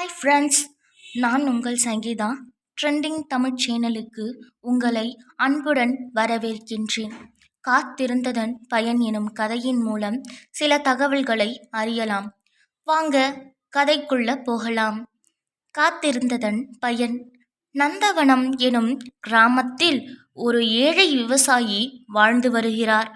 Hi friends, நான் உங்கள் Sangeetha. Trending Tamil சேனலுக்கு உங்களை அன்புடன் வரவேற்கின்றேன். காத்திருந்ததன் பயன் எனும் கதையின் மூலம் சில தகவல்களை அறியலாம். வாங்க கதைக்குள்ள போகலாம். காத்திருந்ததன் பயன். நந்தவனம் எனும் கிராமத்தில் ஒரு ஏழை விவசாயி வாழ்ந்து வருகிறார்.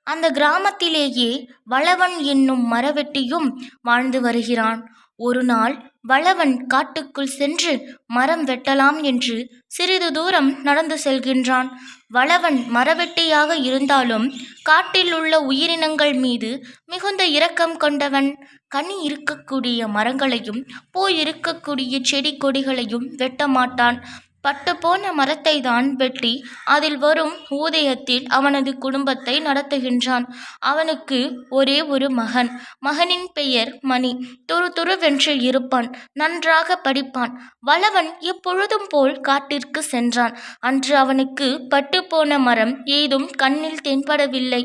அந்த கிராமத்திலேயே வளவன் என்னும் மரவெட்டியும் வாழ்ந்து வருகிறான். ஒரு நாள் வளவன் காட்டுக்குள் சென்று மரம் வெட்டலாம் என்று சிறிது தூரம் நடந்து செல்கின்றான். வளவன் மரவெட்டியாக இருந்தாலும் காட்டில் உள்ள உயிரினங்கள் மீது மிகுந்த இரக்கம் கொண்டவன். கனி இருக்கக்கூடிய மரங்களையும் பூ இருக்கக்கூடிய செடி கொடிகளையும் வெட்ட மாட்டான். பட்டுப்போன மரத்தை தான் வெட்டி அதில் வரும் ஊதியத்தில் அவனது குடும்பத்தை நடத்துகின்றான். அவனுக்கு ஒரே ஒரு மகன். மகனின் பெயர் மணி. துருதுருவென்று இருப்பான். நன்றாக படிப்பான். வளவன் எப்பொழுதும் போல் காட்டிற்கு சென்றான். அன்று அவனுக்கு பட்டுப்போன மரம் ஏதும் கண்ணில் தென்படவில்லை.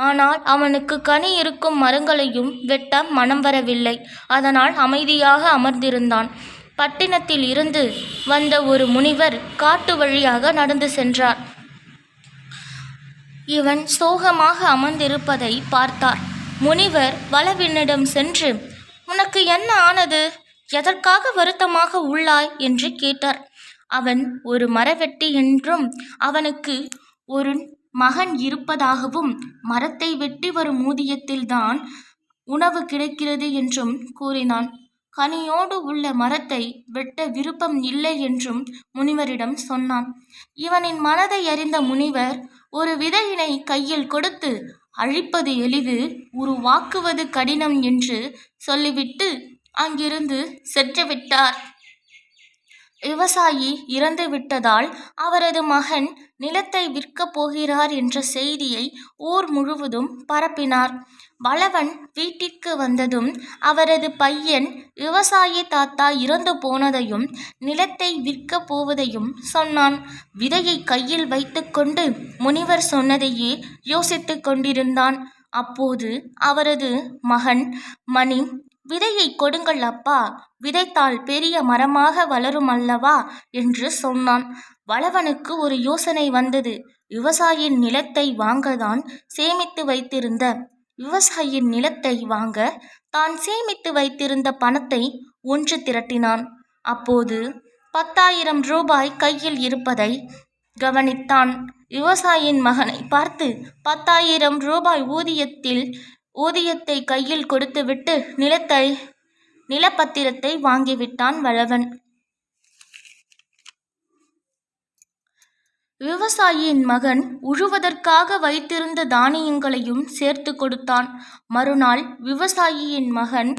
ஆனால் அவனுக்கு கனி இருக்கும் மரங்களையும் வெட்ட மனம் வரவில்லை. அதனால் அமைதியாக அமர்ந்திருந்தான். பட்டினத்தில் இருந்து வந்த ஒரு முனிவர் காட்டு வழியாக நடந்து சென்றார். இவன் சோகமாக அமர்ந்திருப்பதை பார்த்தார். முனிவர் வளவனிடம் சென்று, "உனக்கு என்ன ஆனது? எதற்காக வருத்தமாக உள்ளாய்?" என்று கேட்டார். அவன் ஒரு மரவெட்டி என்றும் அவனுக்கு ஒரு மகன் இருப்பதாகவும் மரத்தை வெட்டி வரும் ஊதியத்தில்தான் உணவு கிடைக்கிறது என்றும் கூறினான். கனியோடு உள்ள மரத்தை வெட்ட விருப்பம் இல்லை என்றும் முனிவரிடம் சொன்னான். இவனின் மனதை அறிந்த முனிவர் ஒரு விதையினை கையில் கொடுத்து, "அழிப்பது எளிது, உருவாக்குவது கடினம்" என்று சொல்லிவிட்டு அங்கிருந்து சென்றுவிட்டார். விவசாயி இறந்து விட்டதால் அவரது மகன் நிலத்தை விற்கப் போகிறார் என்ற செய்தியை ஊர் முழுவதும் பரப்பினார். வளவன் வீட்டிற்கு வந்ததும் அவரது பையன் விவசாயி தாத்தா இறந்து போனதையும் நிலத்தை விற்கப் போவதையும் சொன்னான். விதையை கையில் வைத்துக்கொண்டு முனிவர் சொன்னதையே யோசித்து கொண்டிருந்தான். அப்போது அவரது மகன் மணி, "விதையை கொடுங்கள் அப்பா, விதைத்தால் பெரிய மரமாக வளரும் அல்லவா" என்று சொன்னான். வளவனுக்கு ஒரு யோசனை வந்தது. விவசாயியின் நிலத்தை வாங்கத்தான் சேமித்து வைத்திருந்த விவசாயியின் நிலத்தை வாங்க தான் சேமித்து வைத்திருந்த பணத்தை ஒன்று திரட்டினான். அப்போது 10,000 ரூபாய் கையில் இருப்பதை கவனித்தான். விவசாயியின் மகனை பார்த்து 10,000 ரூபாய் ஊதியத்தை கையில் கொடுத்துவிட்டு நிலப்பத்திரத்தை வாங்கிவிட்டான் வளவன். விவசாயியின் மகன் உழுவதற்காக வைத்திருந்த தானியங்களையும் சேர்த்து கொடுத்தான். மறுநாள் விவசாயியின் மகன்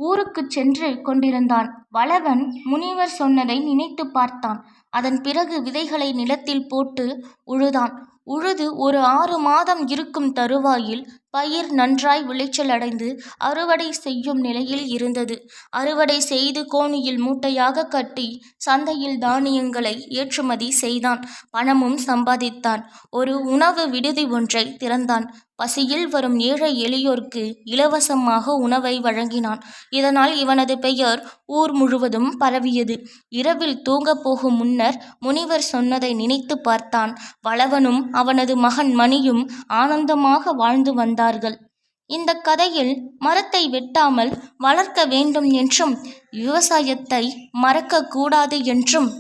ஊருக்கு சென்று கொண்டிருந்தான். வளவன் முனிவர் சொன்னதை நினைத்து பார்த்தான். அதன் பிறகு விதைகளை நிலத்தில் போட்டு உழுதான். உழுது ஒரு 6 மாதம் இருக்கும் தருவாயில் பயிர் நன்றாய் விளைச்சல் அடைந்து அறுவடை செய்யும் நிலையில் இருந்தது. அறுவடை செய்து கோணியில் மூட்டையாக கட்டி சந்தையில் தானியங்களை ஏற்றுமதி செய்தான். பணமும் சம்பாதித்தான். ஒரு உணவு விடுதி ஒன்றை திறந்தான். பசியில் வரும் ஏழை எளியோர்க்கு இலவசமாக உணவை வழங்கினான். இதனால் இவனது பெயர் ஊர் முழுவதும் பரவியது. இரவில் தூங்கப் போகும் முன்னர் முனிவர் சொன்னதை நினைத்து பார்த்தான். வளவனும் அவனது மகன் மணியும் ஆனந்தமாக வாழ்ந்து வந்தார்கள். இந்த கதையில் மரத்தை வெட்டாமல் வளர்க்க வேண்டும் என்றும், விவசாயத்தை மறக்கக்கூடாது என்றும்,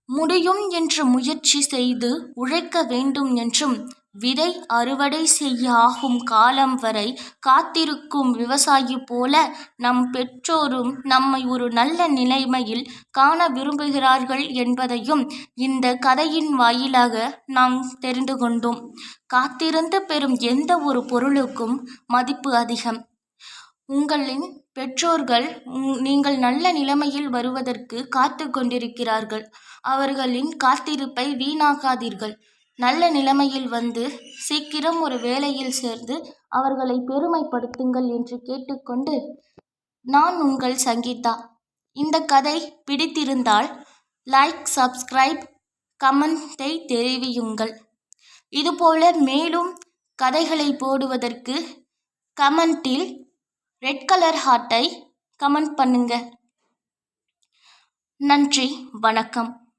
முடியும் என்று முயற்சி செய்து உழைக்க வேண்டும் என்றும், விதை அறுவடை செய்ய ஆகும் காலம் வரை காத்திருக்கும் விவசாயி போல நம் பெற்றோரும் நம்மை ஒரு நல்ல நிலைமையில் காண விரும்புகிறார்கள் என்பதையும் இந்த கதையின் வாயிலாக நாம் தெரிந்து கொண்டோம். காத்திருந்து பெறும் எந்த ஒரு பொருளுக்கும் மதிப்பு அதிகம். உங்களின் பெற்றோர்கள் நீங்கள் நல்ல நிலைமையில் வருவதற்கு காத்து கொண்டிருக்கிறார்கள். அவர்களின் காத்திருப்பை வீணாக்காதீர்கள். நல்ல நிலைமையில் வந்து சீக்கிரம் ஒரு வேலையில் சேர்ந்து அவர்களை பெருமைப்படுத்துங்கள் என்று கேட்டுக்கொண்டு, நான் உங்கள் சங்கீதா. இந்த கதை பிடித்திருந்தால் லைக், சப்ஸ்கிரைப், கமெண்ட்டை தெரிவியுங்கள். இதுபோல மேலும் கதைகளை போடுவதற்கு கமெண்டில் ரெட் கலர் ஹார்ட்டை கமெண்ட் பண்ணுங்க. நன்றி, வணக்கம்.